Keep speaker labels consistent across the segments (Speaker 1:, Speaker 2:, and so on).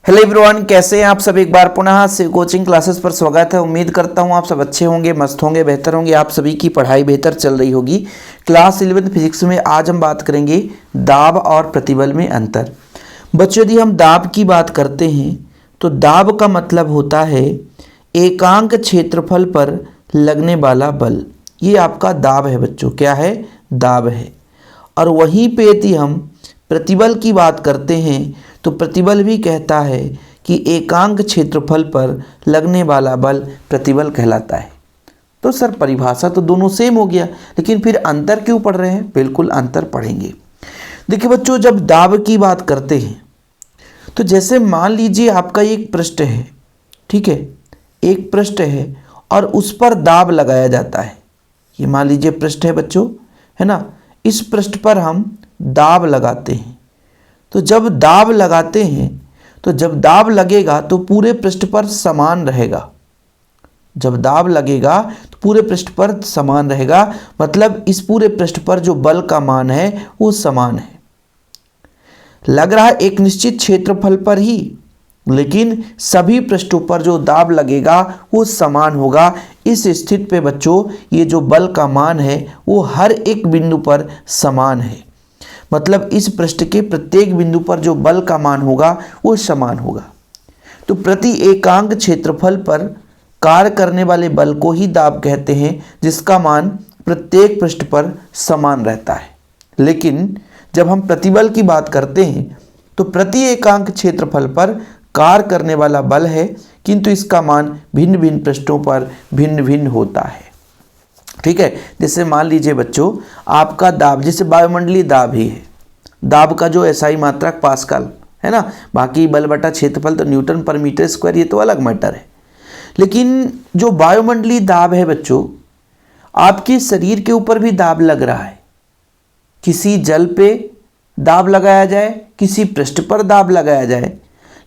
Speaker 1: Hello everyone, कैसे हैं आप सब। एक बार पुनः से कोचिंग क्लासेस पर स्वागत है। उम्मीद करता हूं आप सब अच्छे होंगे, मस्त होंगे, बेहतर होंगे। आप सभी की पढ़ाई बेहतर चल रही होगी। क्लास 11 फिजिक्स में आज हम बात करेंगे दाब और प्रतिबल में अंतर। बच्चों, यदि हम दाब की बात करते हैं तो दाब का मतलब होता है एकांक क्षेत्रफल पर लगने वाला बल। ये आपका दाब है बच्चों, क्या है? दाब है। और वहीं पे यदि हम प्रतिबल की बात करते हैं तो प्रतिबल भी कहता है कि एकांक क्षेत्रफल पर लगने वाला बल प्रतिबल कहलाता है। तो सर परिभाषा तो दोनों सेम हो गया, लेकिन फिर अंतर क्यों पढ़ रहे हैं? बिल्कुल अंतर पढ़ेंगे। देखिए बच्चों, जब दाब की बात करते हैं तो जैसे मान लीजिए आपका एक पृष्ठ है, ठीक है, एक पृष्ठ है और उस पर दाब लगाया जाता है। ये मान लीजिए पृष्ठ है बच्चों, है ना। इस पृष्ठ पर हम दाब लगाते हैं। तो जब दाब लगाते हैं तो जब दाब लगेगा तो पूरे पृष्ठ पर समान रहेगा। जब दाब लगेगा तो पूरे पृष्ठ पर समान रहेगा, मतलब इस पूरे पृष्ठ पर जो बल का मान है वो समान है। लग रहा है एक निश्चित क्षेत्रफल पर ही, लेकिन सभी पृष्ठों पर जो दाब लगेगा वो समान होगा। इस स्थिति पे बच्चों ये जो बल का मान है वो हर एक बिंदु पर समान है। मतलब इस पृष्ठ के प्रत्येक बिंदु पर जो बल का मान होगा वो समान होगा। तो प्रति एकांक क्षेत्रफल पर कार्य करने वाले बल को ही दाब कहते हैं, जिसका मान प्रत्येक पृष्ठ पर समान रहता है। लेकिन जब हम प्रतिबल की बात करते हैं तो प्रति एकांक क्षेत्रफल पर कार्य करने वाला बल है, किंतु इसका मान भिन्न भिन्न पृष्ठों पर भिन्न भिन्न होता है। ठीक है। जैसे मान लीजिए बच्चों, आपका दाब जैसे वायुमंडलीय दाब ही है। दाब का जो एसआई मात्रक पास्कल है ना, बाकी बल बटा क्षेत्रफल तो न्यूटन पर मीटर स्क्वायर, ये तो अलग मैटर है। लेकिन जो वायुमंडलीय दाब है बच्चों, आपके शरीर के ऊपर भी दाब लग रहा है। किसी जल पे दाब लगाया जाए, किसी पृष्ठ पर दाब लगाया जाए,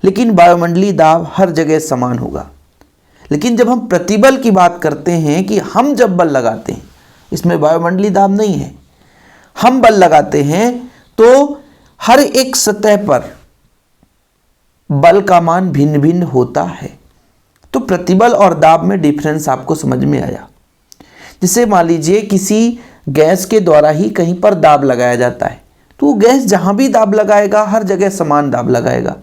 Speaker 1: लेकिन वायुमंडलीय दाब हर जगह समान होगा। लेकिन जब हम प्रतिबल की बात करते हैं कि हम जब बल लगाते हैं, इसमें वायुमंडलीय दाब नहीं है, हम बल लगाते हैं तो हर एक सतह पर बल का मान भिन्न भिन्न होता है। तो प्रतिबल और दाब में डिफरेंस आपको समझ में आया। जैसे मान लीजिए किसी गैस के द्वारा ही कहीं पर दाब लगाया जाता है, तो गैस जहां भी दाब लगाएगा हर जगह समान दाब लगाएगा,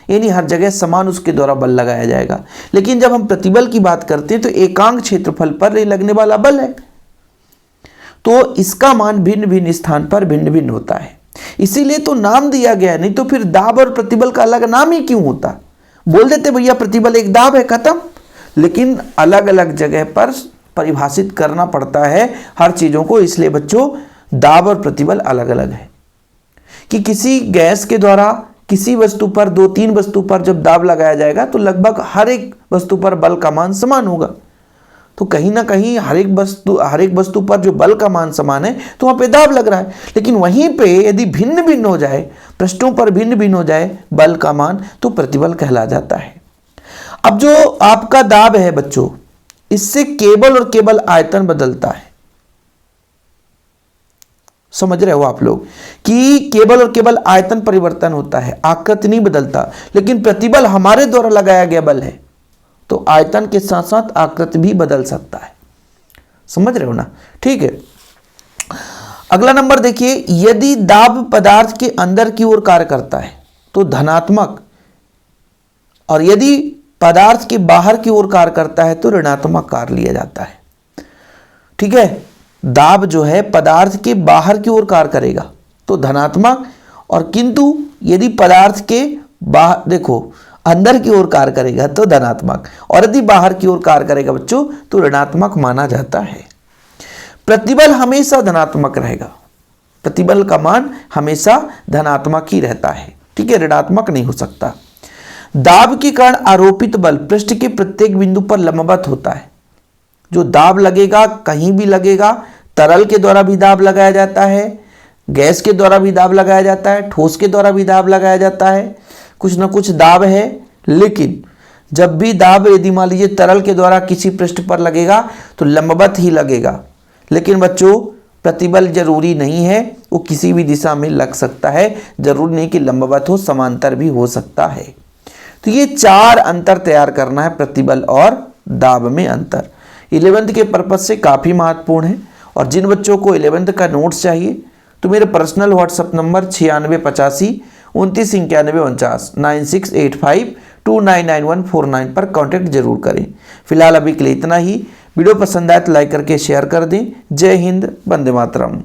Speaker 1: यानी हर जगह समान उसके द्वारा बल लगाया जाएगा। लेकिन जब हम प्रतिबल की बात करते हैं तो एकांक क्षेत्रफल पर लगने वाला बल है, तो इसका मान भिन्न भिन्न स्थान पर भिन्न भिन्न होता है। इसीलिए तो नाम दिया गया, नहीं तो फिर दाब और प्रतिबल का अलग नाम ही क्यों होता? बोल देते भैया प्रतिबल एक दाब है, खत्म। लेकिन अलग अलग जगह पर परिभाषित करना पड़ता है हर चीजों को। इसलिए बच्चों दाब और प्रतिबल अलग अलग है। कि किसी गैस के द्वारा किसी वस्तु पर, दो तीन वस्तु पर जब दाब लगाया जाएगा तो लगभग हर एक वस्तु पर बल का मान समान होगा। तो कहीं ना कहीं हर एक वस्तु पर जो बल का मान समान है तो वहां पे दाब लग रहा है। लेकिन वहीं पे यदि भिन्न भिन्न हो जाए, पृष्ठों पर भिन्न भिन्न हो जाए बल का मान, तो प्रतिबल कहला जाता है। अब जो आपका दाब है बच्चों, इससे केवल और केवल आयतन बदलता है। समझ रहे हो आप लोग कि केवल और केवल आयतन परिवर्तन होता है, आकृति नहीं बदलता। लेकिन प्रतिबल हमारे द्वारा लगाया गया बल है, तो आयतन के साथ साथ आकृति भी बदल सकता है। समझ रहे हो ना? ठीक है। अगला नंबर देखिए, यदि दाब पदार्थ के अंदर की ओर कार्य करता है तो धनात्मक, और यदि पदार्थ के बाहर की ओर कार्य करता है तो ऋणात्मक कार्य लिया जाता है। ठीक है। दाब जो है पदार्थ के बाहर की ओर कार्य करेगा तो धनात्मक, और किंतु यदि पदार्थ के बाहर, देखो, अंदर की ओर कार्य करेगा तो धनात्मक, और यदि बाहर की ओर कार्य करेगा बच्चों तो ऋणात्मक माना जाता है। प्रतिबल हमेशा धनात्मक रहेगा। प्रतिबल का मान हमेशा धनात्मक ही रहता है। ठीक है, ऋणात्मक नहीं हो सकता। दाब के कारण आरोपित बल पृष्ठ के प्रत्येक बिंदु पर लंबवत होता है। जो दाब लगेगा कहीं भी लगेगा, तरल के द्वारा भी दाब लगाया जाता है, गैस के द्वारा भी दाब लगाया जाता है, ठोस के द्वारा भी दाब लगाया जाता है, कुछ ना कुछ दाब है। लेकिन जब भी दाब यदि मान लीजिए तरल के द्वारा किसी पृष्ठ पर लगेगा तो लंबवत ही लगेगा। लेकिन बच्चों प्रतिबल जरूरी नहीं है, वो किसी भी दिशा में लग सकता है, जरूरी नहीं कि लंबवत हो, समांतर भी हो सकता है। तो ये 4 अंतर तैयार करना है, प्रतिबल और दाब में अंतर। 11th के पर्पज से काफ़ी महत्वपूर्ण है। और जिन बच्चों को 11th का नोट्स चाहिए तो मेरे पर्सनल व्हाट्सअप नंबर 9685299149 9685299149 पर कांटेक्ट जरूर करें। फिलहाल अभी के लिए इतना ही। वीडियो पसंद आए तो लाइक करके शेयर कर दें। जय हिंद, वंदे मातरम।